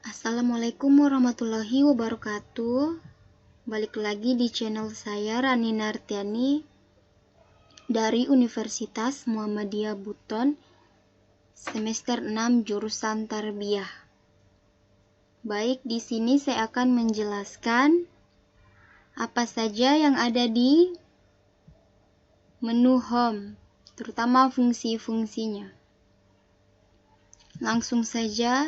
Assalamualaikum warahmatullahi wabarakatuh. Balik lagi di channel saya Rani Nartiani dari Universitas Muhammadiyah Buton, semester 6 jurusan Tarbiyah. Baik, di sini saya akan menjelaskan apa saja yang ada di menu home, terutama fungsi-fungsinya. Langsung saja.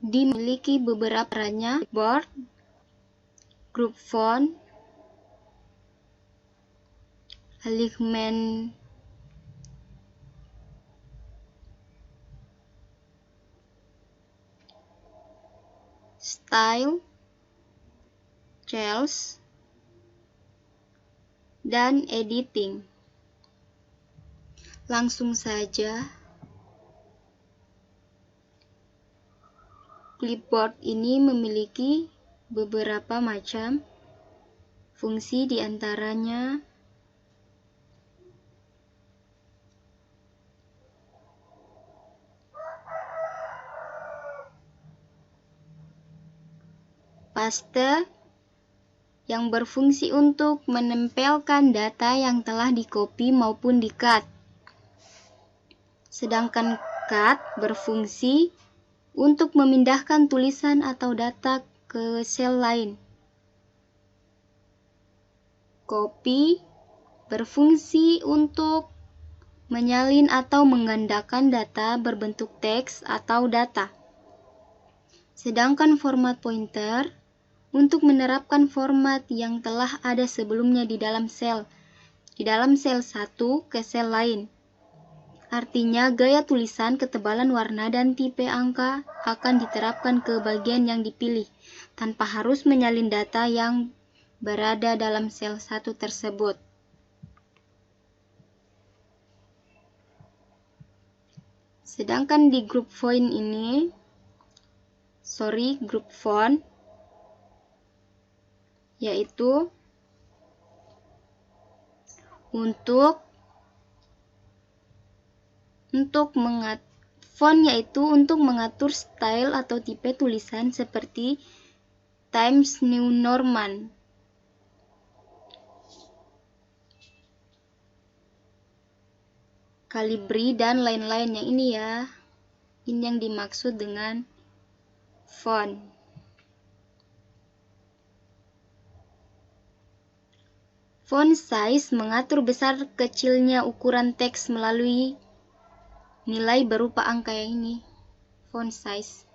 Dimiliki beberapa caranya: board, group font, alignment, style, styles, dan editing. Langsung saja. Clipboard ini memiliki beberapa macam fungsi, diantaranya paste yang berfungsi untuk menempelkan data yang telah di-copy maupun di-cut. Sedangkan cut berfungsi untuk memindahkan tulisan atau data ke sel lain. Copy berfungsi untuk menyalin atau menggandakan data berbentuk teks atau data. Sedangkan format pointer untuk menerapkan format yang telah ada sebelumnya di dalam sel satu ke sel lain. Artinya, gaya tulisan, ketebalan warna, dan tipe angka akan diterapkan ke bagian yang dipilih, tanpa harus menyalin data yang berada dalam sel satu tersebut. Sedangkan di group font yaitu untuk mengatur style atau tipe tulisan seperti Times New Roman, Calibri, dan lain-lainnya. Ini yang dimaksud dengan font. Font size mengatur besar kecilnya ukuran teks melalui nilai berupa angka yang ini, font size.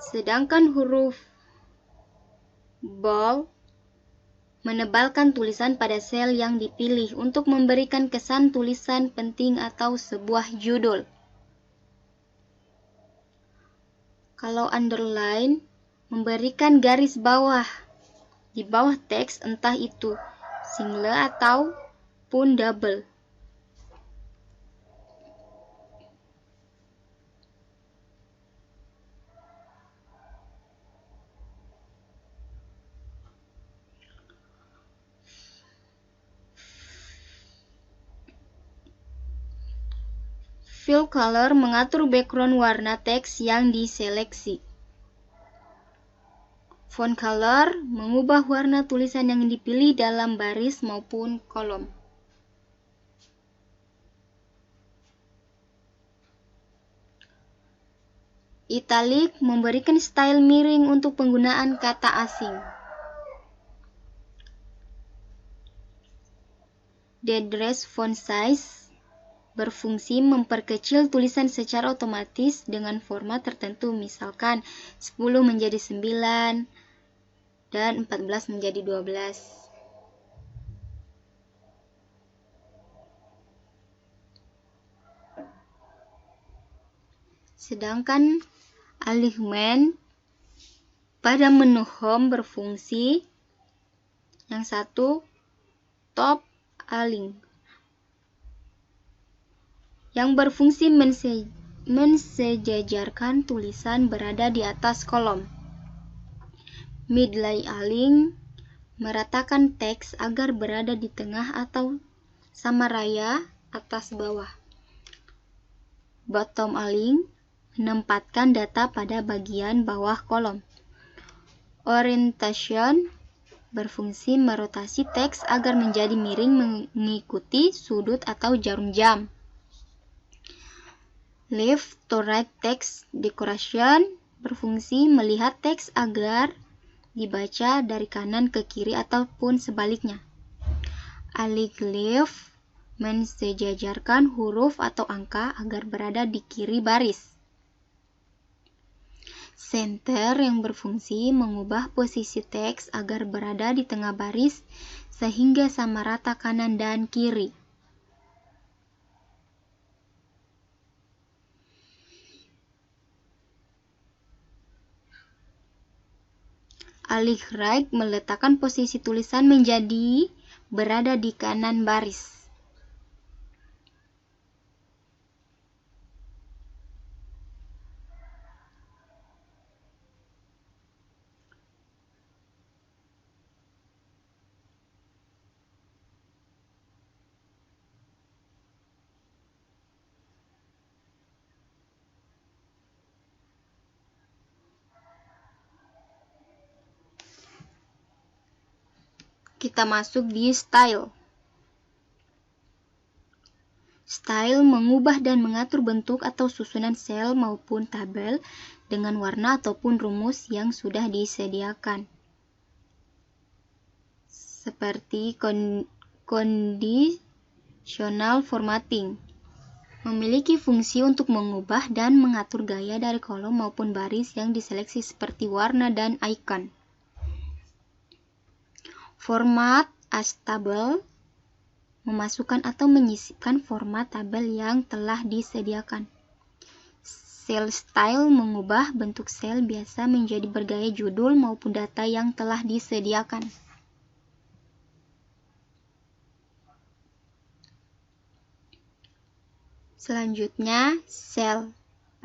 Sedangkan huruf bold menebalkan tulisan pada sel yang dipilih untuk memberikan kesan tulisan penting atau sebuah judul. Kalau underline memberikan garis bawah di bawah teks, entah itu single ataupun double. Fill color mengatur background warna teks yang diseleksi. Font color mengubah warna tulisan yang dipilih dalam baris maupun kolom. Italic memberikan style miring untuk penggunaan kata asing. Decrease font size berfungsi memperkecil tulisan secara otomatis dengan format tertentu, misalkan 10 menjadi 9 dan 14 menjadi 12. Sedangkan alignment pada menu home berfungsi yang satu top align yang berfungsi mensejajarkan tulisan berada di atas kolom. Midline align meratakan teks agar berada di tengah atau sama raya atas bawah. Bottom align menempatkan data pada bagian bawah kolom. Orientation berfungsi merotasi teks agar menjadi miring mengikuti sudut atau jarum jam. Left to right text decoration berfungsi melihat teks agar dibaca dari kanan ke kiri ataupun sebaliknya. Align left mensejajarkan huruf atau angka agar berada di kiri baris. Center yang berfungsi mengubah posisi teks agar berada di tengah baris sehingga sama rata kanan dan kiri. Align right meletakkan posisi tulisan menjadi berada di kanan baris. Kita masuk di style. Style mengubah dan mengatur bentuk atau susunan sel maupun tabel dengan warna ataupun rumus yang sudah disediakan. Seperti conditional formatting. Memiliki fungsi untuk mengubah dan mengatur gaya dari kolom maupun baris yang diseleksi seperti warna dan icon. Format as table memasukkan atau menyisipkan format tabel yang telah disediakan. Cell style mengubah bentuk sel biasa menjadi bergaya judul maupun data yang telah disediakan. Selanjutnya, cell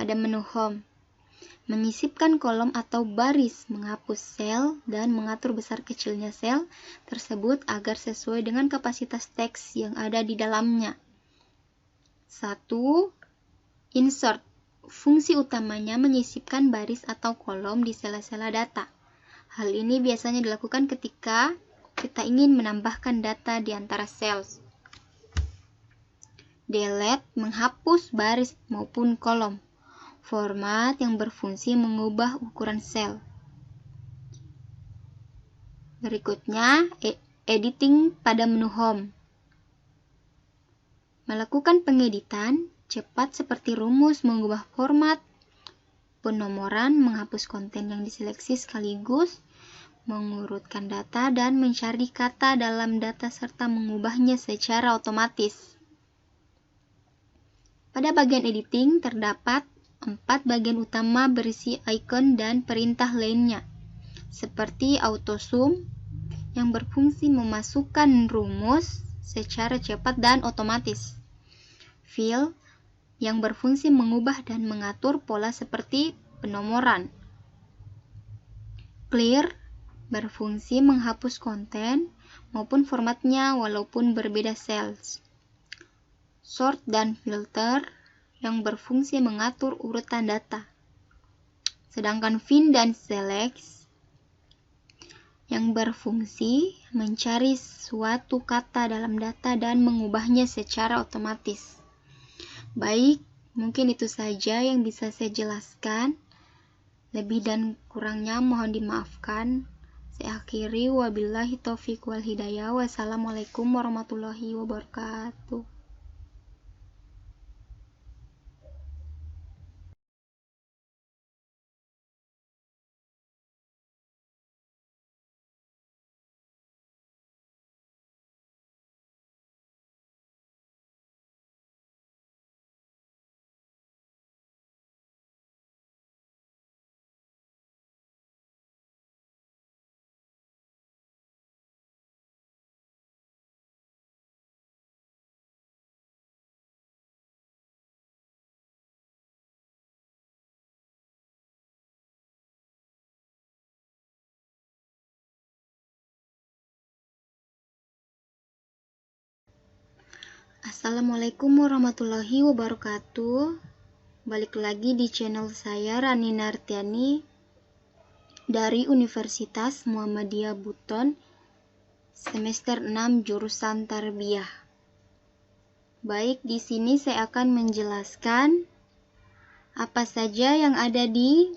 pada menu home. Menyisipkan kolom atau baris, menghapus sel, dan mengatur besar kecilnya sel tersebut agar sesuai dengan kapasitas teks yang ada di dalamnya. 1. Insert. Fungsi utamanya menyisipkan baris atau kolom di sela-sela data. Hal ini biasanya dilakukan ketika kita ingin menambahkan data di antara sel. Delete. Menghapus baris maupun kolom. Format yang berfungsi mengubah ukuran sel. Berikutnya, editing pada menu home. Melakukan pengeditan cepat seperti rumus mengubah format, penomoran, menghapus konten yang diseleksi sekaligus, mengurutkan data, dan mencari kata dalam data serta mengubahnya secara otomatis. Pada bagian editing terdapat 4 bagian utama berisi icon dan perintah lainnya, seperti auto zoom yang berfungsi memasukkan rumus secara cepat dan otomatis, fill yang berfungsi mengubah dan mengatur pola seperti penomoran, clear berfungsi menghapus konten maupun formatnya walaupun berbeda sel, sort dan filter yang berfungsi mengatur urutan data. Sedangkan find dan select yang berfungsi mencari suatu kata dalam data dan mengubahnya secara otomatis. Baik, mungkin itu saja yang bisa saya jelaskan. Lebih dan kurangnya mohon dimaafkan. Saya akhiri, wabillahi taufiq wal hidayah. Wassalamualaikum warahmatullahi wabarakatuh. Assalamualaikum warahmatullahi wabarakatuh. Balik lagi di channel saya, Rani Nartiani dari Universitas Muhammadiyah Buton, semester 6 jurusan Tarbiyah. Baik, di sini saya akan menjelaskan apa saja yang ada di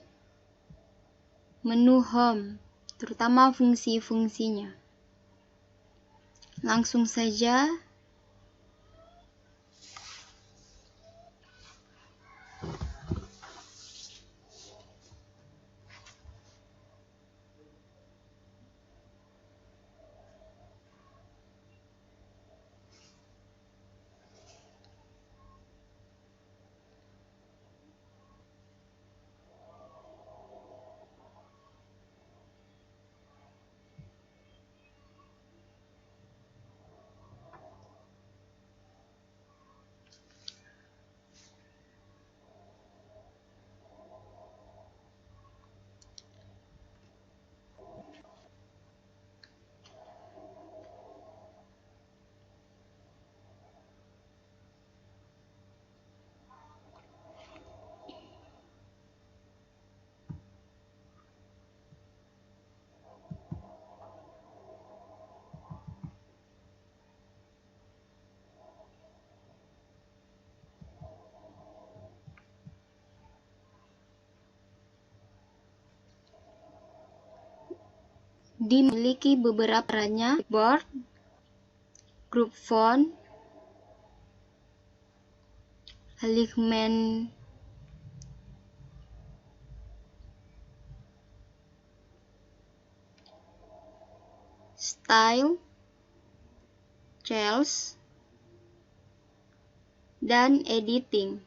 menu home, terutama fungsi-fungsinya. Langsung saja. Dimiliki beberapa perannya: board, group font, alignment, style, styles, dan editing.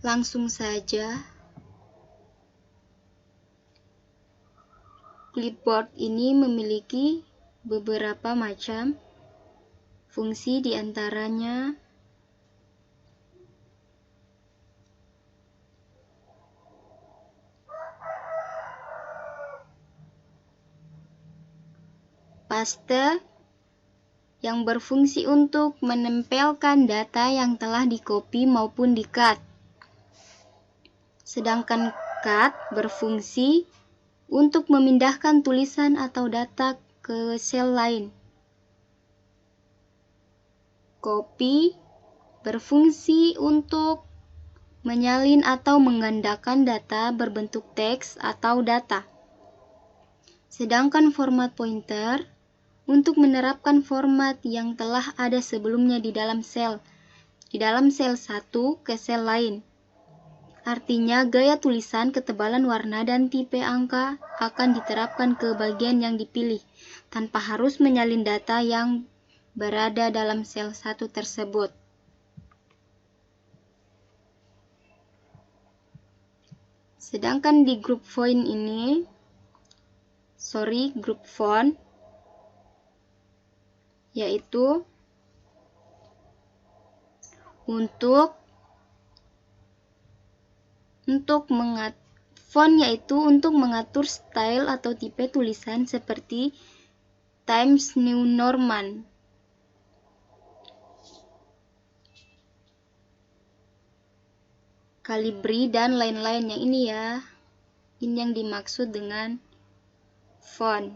Langsung saja. Clipboard ini memiliki beberapa macam fungsi, diantaranya paste yang berfungsi untuk menempelkan data yang telah di-copy maupun di-cut. Sedangkan cut berfungsi untuk memindahkan tulisan atau data ke sel lain. Copy berfungsi untuk menyalin atau menggandakan data berbentuk teks atau data. Sedangkan format pointer untuk menerapkan format yang telah ada sebelumnya di dalam sel satu ke sel lain. Artinya, gaya tulisan, ketebalan warna, dan tipe angka akan diterapkan ke bagian yang dipilih, tanpa harus menyalin data yang berada dalam sel satu tersebut. Sedangkan di group font yaitu untuk mengatur style atau tipe tulisan seperti Times New Roman. Calibri, dan lain-lain. Yang ini ya, ini yang dimaksud dengan font.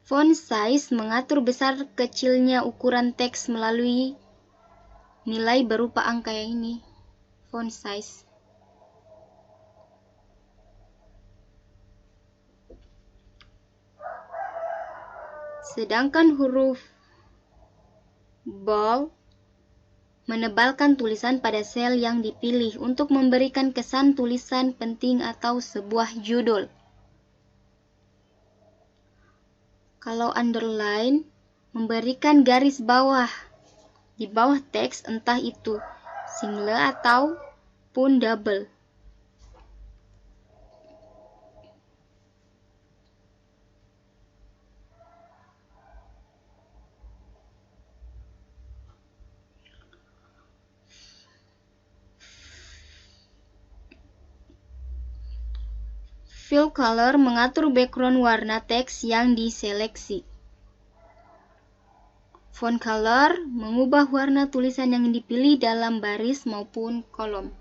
Font size mengatur besar kecilnya ukuran teks melalui nilai berupa angka yang ini, font size. Sedangkan huruf bold menebalkan tulisan pada sel yang dipilih untuk memberikan kesan tulisan penting atau sebuah judul. Kalau underline memberikan garis bawah di bawah teks, entah itu single atau pun double. Fill color mengatur background warna teks yang diseleksi. Font color mengubah warna tulisan yang dipilih dalam baris maupun kolom.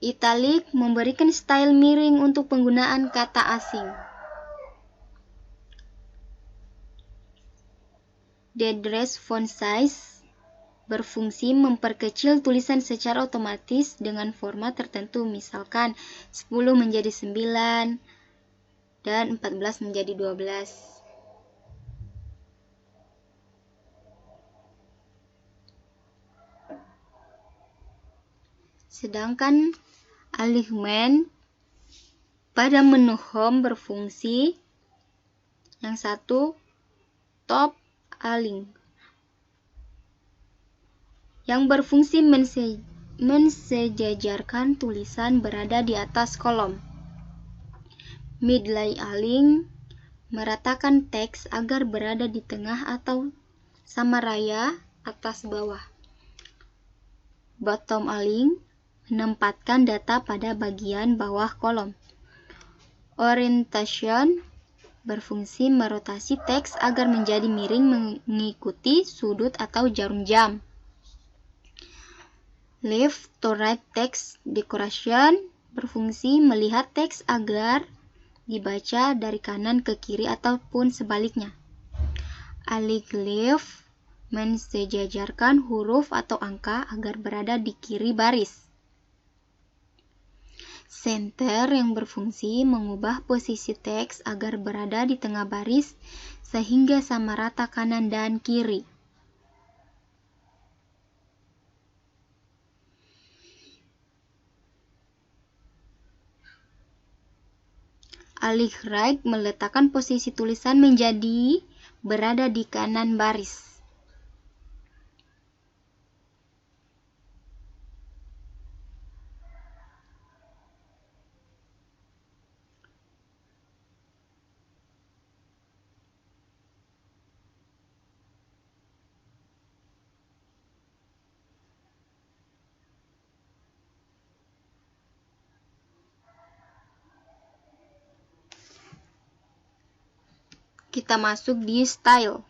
Italic memberikan style miring untuk penggunaan kata asing. Decrease font size berfungsi memperkecil tulisan secara otomatis dengan format tertentu, misalkan 10 menjadi 9 dan 14 menjadi 12. Sedangkan alignment pada menu home berfungsi yang satu top align yang berfungsi mensejajarkan tulisan berada di atas kolom. Midline align meratakan teks agar berada di tengah atau sama raya atas bawah. Bottom align menempatkan data pada bagian bawah kolom. Orientation berfungsi merotasi teks agar menjadi miring mengikuti sudut atau jarum jam. Left to right text decoration berfungsi melihat teks agar dibaca dari kanan ke kiri ataupun sebaliknya. Align left mensejajarkan huruf atau angka agar berada di kiri baris. Center yang berfungsi mengubah posisi teks agar berada di tengah baris sehingga sama rata kanan dan kiri. Align right meletakkan posisi tulisan menjadi berada di kanan baris. Kita masuk di style.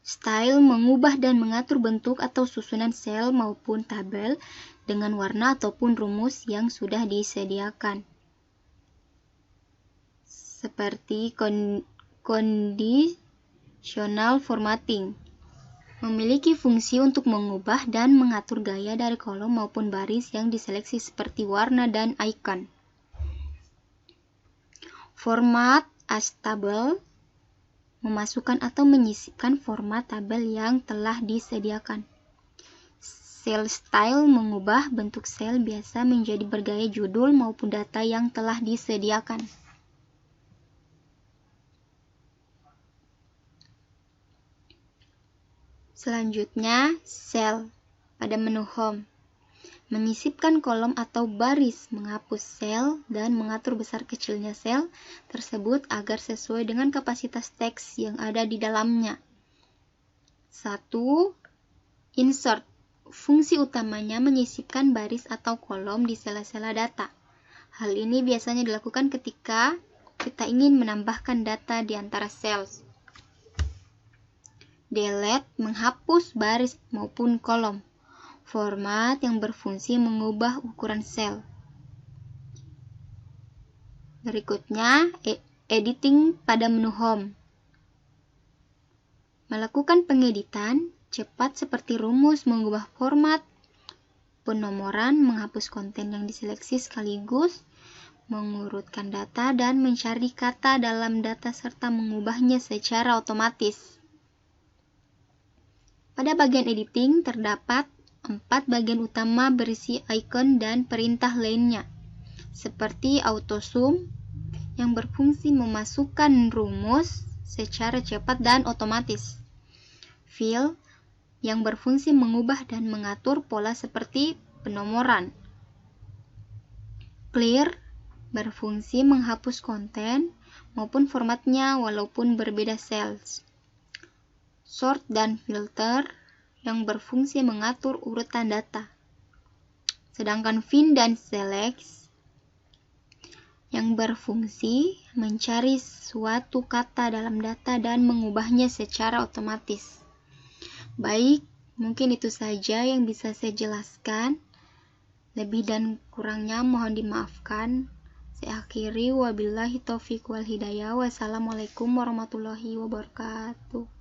Style mengubah dan mengatur bentuk atau susunan sel maupun tabel dengan warna ataupun rumus yang sudah disediakan. Seperti conditional formatting. Memiliki fungsi untuk mengubah dan mengatur gaya dari kolom maupun baris yang diseleksi seperti warna dan icon. Format as table memasukkan atau menyisipkan format tabel yang telah disediakan. Cell style mengubah bentuk sel biasa menjadi bergaya judul maupun data yang telah disediakan. Selanjutnya, cell pada menu home. Menyisipkan kolom atau baris, menghapus sel, dan mengatur besar kecilnya sel tersebut agar sesuai dengan kapasitas teks yang ada di dalamnya. 1. Insert. Fungsi utamanya menyisipkan baris atau kolom di sela-sela data. Hal ini biasanya dilakukan ketika kita ingin menambahkan data di antara sel. Delete menghapus baris maupun kolom. Format yang berfungsi mengubah ukuran sel. Berikutnya, editing pada menu Home. Melakukan pengeditan cepat seperti rumus mengubah format, penomoran, menghapus konten yang diseleksi sekaligus, mengurutkan data, dan mencari kata dalam data serta mengubahnya secara otomatis. Pada bagian editing terdapat 4 bagian utama berisi icon dan perintah lainnya, seperti auto zoom yang berfungsi memasukkan rumus secara cepat dan otomatis, fill yang berfungsi mengubah dan mengatur pola seperti penomoran, clear berfungsi menghapus konten maupun formatnya walaupun berbeda sel, sort dan filter yang berfungsi mengatur urutan data, sedangkan find dan select yang berfungsi mencari suatu kata dalam data dan mengubahnya secara otomatis. Baik, mungkin itu saja yang bisa saya jelaskan. Lebih dan kurangnya mohon dimaafkan. Saya akhiri, wabillahi taufiq wal hidayah. Wassalamualaikum warahmatullahi wabarakatuh.